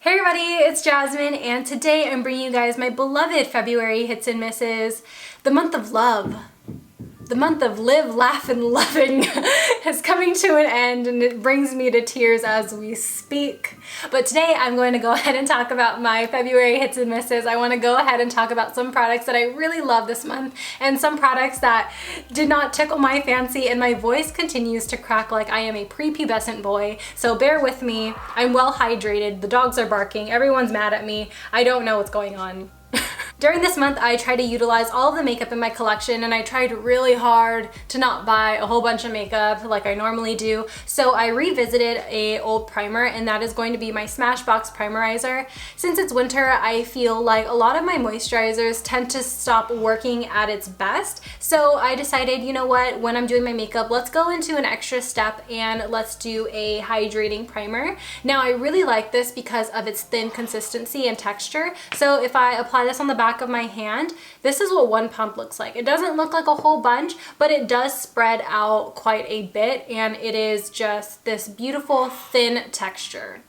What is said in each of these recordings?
Hey everybody, it's Jasmine, and today I'm bringing you guys my beloved February hits and misses. The month of love, the month of live, laugh, and loving is coming to an end, and it brings me to tears as we speak. But today I'm going to go ahead and talk about my February hits and misses. I want to go ahead and talk about some products that I really love this month and some products that did not tickle my fancy, and my voice continues to crack like I am a prepubescent boy. So bear with me. I'm well hydrated. The dogs are barking. Everyone's mad at me. I don't know what's going on. During this month, I try to utilize all of the makeup in my collection, and I tried really hard to not buy a whole bunch of makeup like I normally do. So I revisited a old primer, and that is going to be my Smashbox Primerizer. Since it's winter, I feel like a lot of my moisturizers tend to stop working at its best. So I decided, you know what, when I'm doing my makeup, let's go into an extra step and let's do a hydrating primer. Now, I really like this because of its thin consistency and texture. So if I apply this on the back of my hand, this is what one pump looks like. It doesn't look like a whole bunch, but it does spread out quite a bit, and it is just this beautiful thin texture.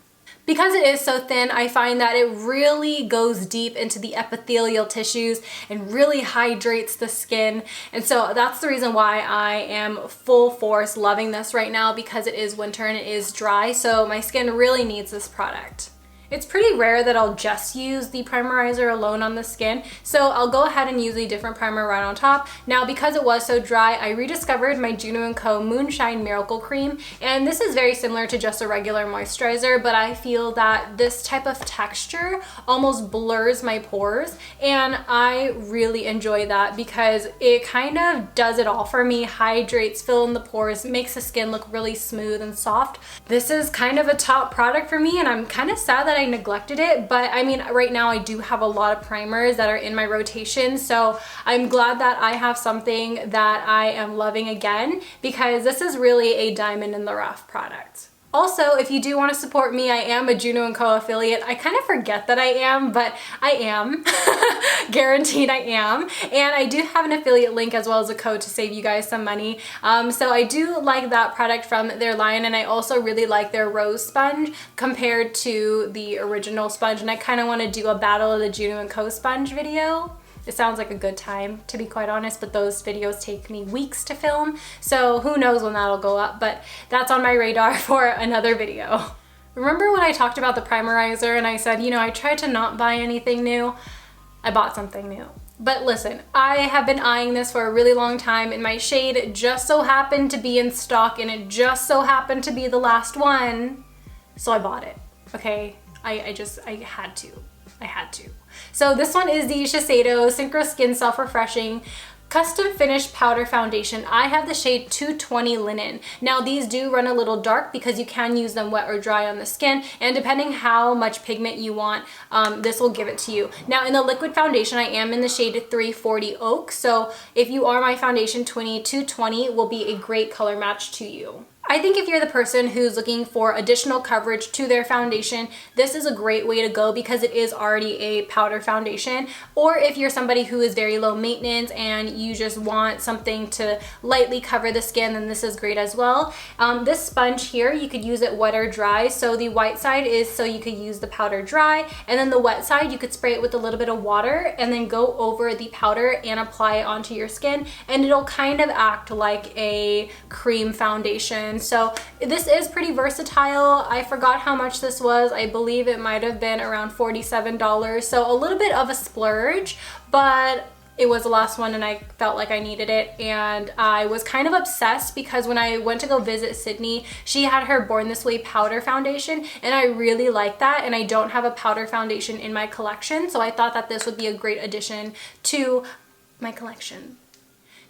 Because it is so thin, I find that it really goes deep into the epithelial tissues and really hydrates the skin. And so that's the reason why I am full force loving this right now, because it is winter and it is dry, so my skin really needs this product. It's pretty rare that I'll just use the primerizer alone on the skin, so I'll go ahead and use a different primer right on top. Now, because it was so dry, I rediscovered my Juno & Co. Moonshine Miracle Cream, and this is very similar to just a regular moisturizer, but I feel that this type of texture almost blurs my pores, and I really enjoy that because it kind of does it all for me. Hydrates, fill in the pores, makes the skin look really smooth and soft. This is kind of a top product for me, and I'm kind of sad that I neglected it, but I mean, right now I do have a lot of primers that are in my rotation, so I'm glad that I have something that I am loving again, because this is really a diamond in the rough product. Also, if you do want to support me, I am a Juno & Co. affiliate. I kind of forget that I am, but I am. Guaranteed I am. And I do have an affiliate link as well as a code to save you guys some money. So I do like that product from their line, and I also really like their rose sponge compared to the original sponge, and I kind of want to do a battle of the Juno & Co. sponge video. It sounds like a good time, to be quite honest, but those videos take me weeks to film, so who knows when that'll go up, but that's on my radar for another video. Remember when I talked about the primerizer and I said, you know, I tried to not buy anything new? I bought something new. But listen, I have been eyeing this for a really long time, and my shade just so happened to be in stock, and it just so happened to be the last one, so I bought it, okay? I had to. I had to. So this one is the Shiseido Synchro Skin Self-Refreshing Custom Finished Powder Foundation. I have the shade 220 Linen. Now, these do run a little dark because you can use them wet or dry on the skin, and depending how much pigment you want, this will give it to you. Now, in the liquid foundation, I am in the shade 340 Oak, so if you are my foundation 220 will be a great color match to you. I think if you're the person who's looking for additional coverage to their foundation, this is a great way to go because it is already a powder foundation. Or if you're somebody who is very low maintenance and you just want something to lightly cover the skin, then this is great as well. This sponge here, you could use it wet or dry. So the white side is so you could use the powder dry, and then the wet side you could spray it with a little bit of water and then go over the powder and apply it onto your skin, and it'll kind of act like a cream foundation. So this is pretty versatile. I forgot how much this was. I believe it might have been around $47. So a little bit of a splurge, but it was the last one and I felt like I needed it. And I was kind of obsessed because when I went to go visit Sydney, she had her Born This Way powder foundation, and I really like that, and I don't have a powder foundation in my collection, so I thought that this would be a great addition to my collection.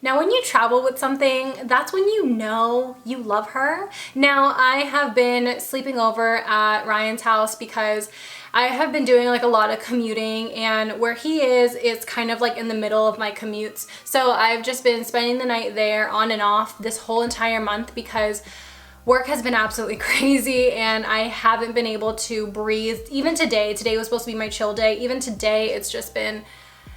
Now, when you travel with something, that's when you know you love her. Now, I have been sleeping over at Ryan's house because I have been doing like a lot of commuting, and where he is, it's kind of like in the middle of my commutes. So I've just been spending the night there on and off this whole entire month because work has been absolutely crazy and I haven't been able to breathe. Even today was supposed to be my chill day. Even today, it's just been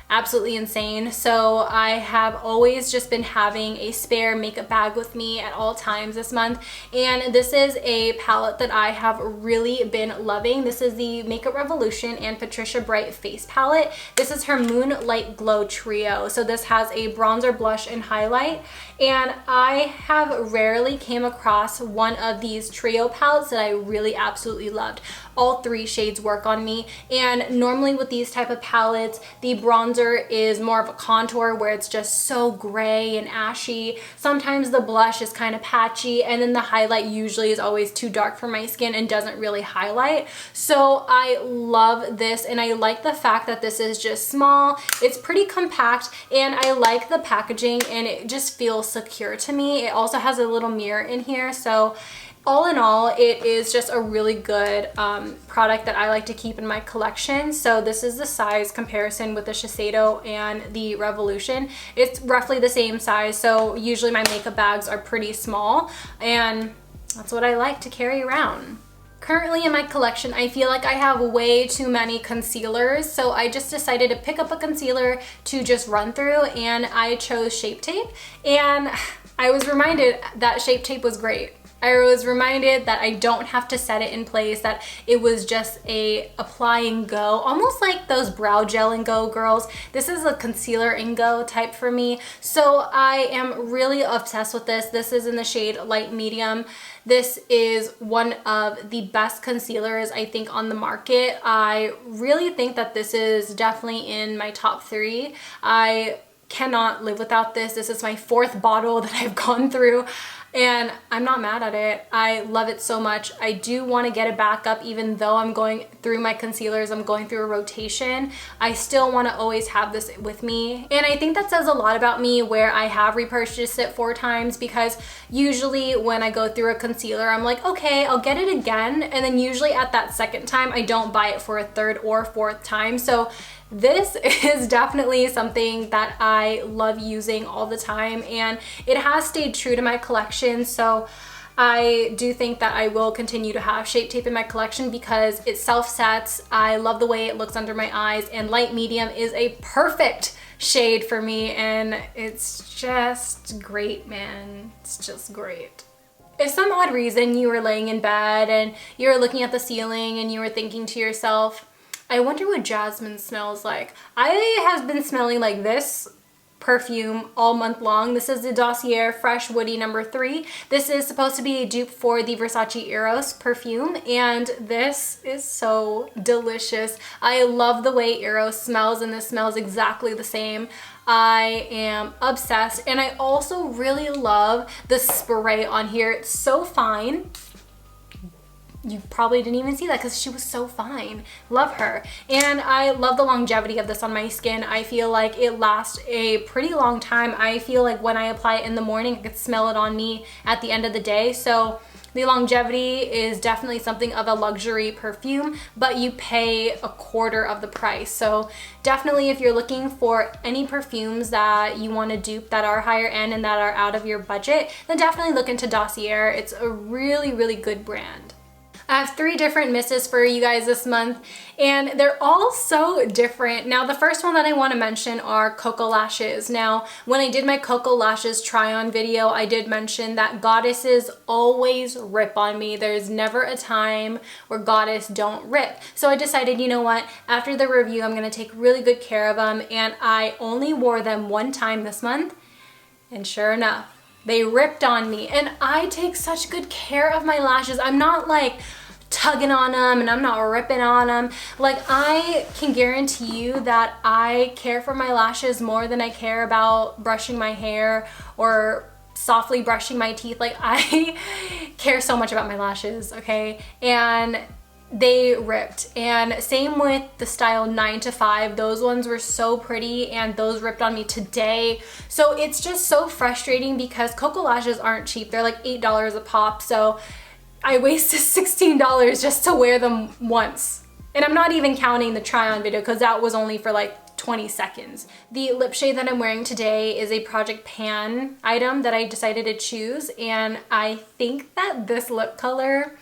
absolutely insane. So I have always just been having a spare makeup bag with me at all times this month, and this is a palette that I have really been loving. This is the Makeup Revolution and Patricia Bright Face Palette. This is her Moonlight Glow Trio. So this has a bronzer, blush, and highlight, and I have rarely came across one of these trio palettes that I really absolutely loved. All three shades work on me, and normally with these type of palettes, the bronzer is more of a contour where it's just so gray and ashy. Sometimes the blush is kind of patchy, and then the highlight usually is always too dark for my skin and doesn't really highlight. So I love this, and I like the fact that this is just small, it's pretty compact, and I like the packaging, and it just feels secure to me. It also has a little mirror in here, so all in all, it is just a really good product that I like to keep in my collection. So this is the size comparison with the Shiseido and the Revolution. It's roughly the same size, so usually my makeup bags are pretty small, and that's what I like to carry around. Currently in my collection, I feel like I have way too many concealers, so I just decided to pick up a concealer to just run through, and I chose Shape Tape, and I was reminded that Shape Tape was great. I was reminded that I don't have to set it in place, that it was just a apply and go, almost like those brow gel and go girls. This is a concealer and go type for me. So I am really obsessed with this. This is in the shade Light Medium. This is one of the best concealers I think on the market. I really think that this is definitely in my top 3. I cannot live without this. This is my 4th bottle that I've gone through, and I'm not mad at it. I love it so much. I do want to get it back up, even though I'm going through my concealers, I'm going through a rotation. I still want to always have this with me. And I think that says a lot about me where I have repurchased it 4 times, because usually when I go through a concealer, I'm like, okay, I'll get it again. And then usually at that second time, I don't buy it for a 3rd or 4th time. So this is definitely something that I love using all the time, and it has stayed true to my collection. So I do think that I will continue to have Shape Tape in my collection because it self-sets. I love the way it looks under my eyes, and Light Medium is a perfect shade for me, and it's just great, man. It's just great. If some odd reason you were laying in bed and you were looking at the ceiling and you were thinking to yourself, I wonder what jasmine smells like. I have been smelling like this perfume all month long. This is the Dossier Fresh Woody No. 3. This is supposed to be a dupe for the Versace Eros perfume, and this is so delicious. I love the way Eros smells, and this smells exactly the same. I am obsessed, and I also really love the spray on here. It's so fine. You probably didn't even see that because she was so fine. Love her. And I love the longevity of this on my skin. I feel like it lasts a pretty long time. I feel like when I apply it in the morning, I could smell it on me at the end of the day. So the longevity is definitely something of a luxury perfume, but you pay a quarter of the price. So definitely, if you're looking for any perfumes that you want to dupe that are higher end and that are out of your budget, then definitely look into Dossier. It's a really, really good brand. I have 3 different misses for you guys this month, and they're all so different. Now, the first one that I want to mention are Koko Lashes. Now, when I did my Koko Lashes try-on video, I did mention that goddesses always rip on me. There's never a time where goddess don't rip. So I decided, you know what, after the review, I'm going to take really good care of them, and I only wore them 1 time this month, and sure enough, they ripped on me. And I take such good care of my lashes. I'm not like tugging on them, and I'm not ripping on them. Like, I can guarantee you that I care for my lashes more than I care about brushing my hair or softly brushing my teeth. Like, I care so much about my lashes, okay? And they ripped. And same with the style 9 to 5. Those ones were so pretty, and those ripped on me today. So it's just so frustrating because Koko Lashes aren't cheap. They're like $8 a pop. So I wasted $16 just to wear them once. And I'm not even counting the try-on video because that was only for like 20 seconds. The lip shade that I'm wearing today is a Project Pan item that I decided to choose, and I think that this lip color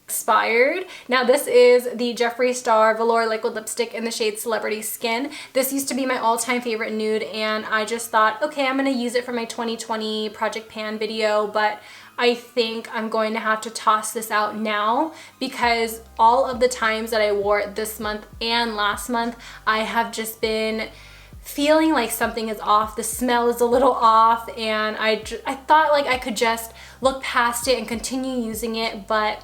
expired. Now this is the Jeffree Star Velour Liquid Lipstick in the shade Celebrity Skin. This used to be my all-time favorite nude, and I just thought, okay, I'm gonna use it for my 2020 Project Pan video, but I think I'm going to have to toss this out now because all of the times that I wore it this month and last month, I have just been feeling like something is off. The smell is a little off, and I thought like I could just look past it and continue using it, but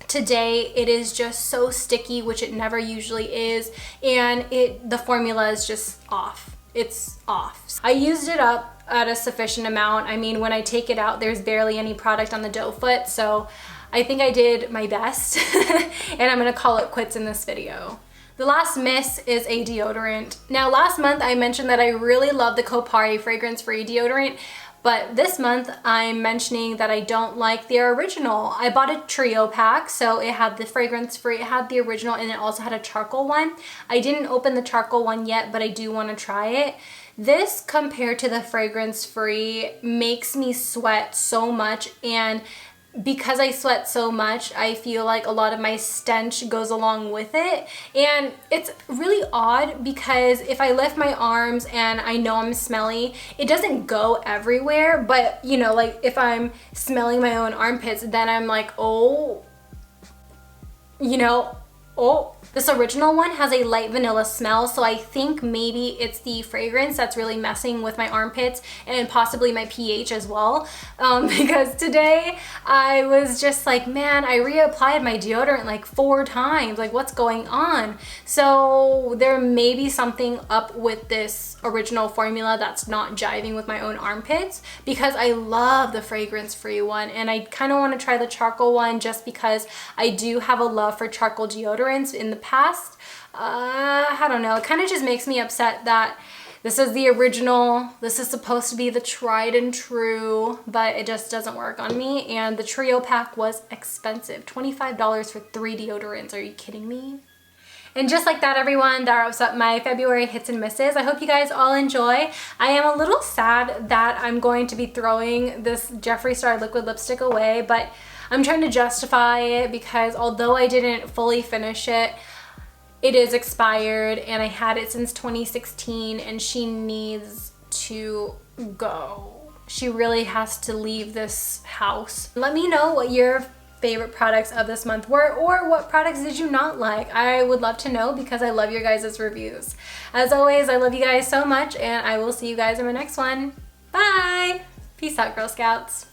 today it is just so sticky, which it never usually is, and the formula is just off. It's off. I used it up at a sufficient amount. I mean, when I take it out, there's barely any product on the doe foot, so I think I did my best and I'm gonna call it quits in this video. The last miss is a deodorant. Now last month I mentioned that I really love the Kopari fragrance-free deodorant, but this month I'm mentioning that I don't like their original. I bought a trio pack, so it had the fragrance-free, it had the original, and it also had a charcoal one. I didn't open the charcoal one yet, but I do want to try it. This, compared to the fragrance-free, makes me sweat so much, and because I sweat so much, I feel like a lot of my stench goes along with it. And it's really odd because if I lift my arms and I know I'm smelly, it doesn't go everywhere. But you know, like if I'm smelling my own armpits, then I'm like, oh, you know, oh. This original one has a light vanilla smell, so I think maybe it's the fragrance that's really messing with my armpits and possibly my pH as well. Because today I was just like, man, I reapplied my deodorant like 4 times. Like, what's going on? So there may be something up with this original formula that's not jiving with my own armpits, because I love the fragrance-free one, and I kind of want to try the charcoal one just because I do have a love for charcoal deodorants in the past. I don't know, it kind of just makes me upset that this is the original, this is supposed to be the tried and true, but it just doesn't work on me. And the trio pack was expensive, $25 for 3 deodorants. Are you kidding me? And just like that, everyone, that wraps up my February hits and misses. I hope you guys all enjoy. I am a little sad that I'm going to be throwing this Jeffree Star liquid lipstick away, but I'm trying to justify it because although I didn't fully finish it, it is expired and I had it since 2016, and she needs to go. She really has to leave this house. Let me know what your favorite products of this month were, or what products did you not like. I would love to know because I love your guys' reviews. As always, I love you guys so much, and I will see you guys in my next one. Bye! Peace out, Girl Scouts.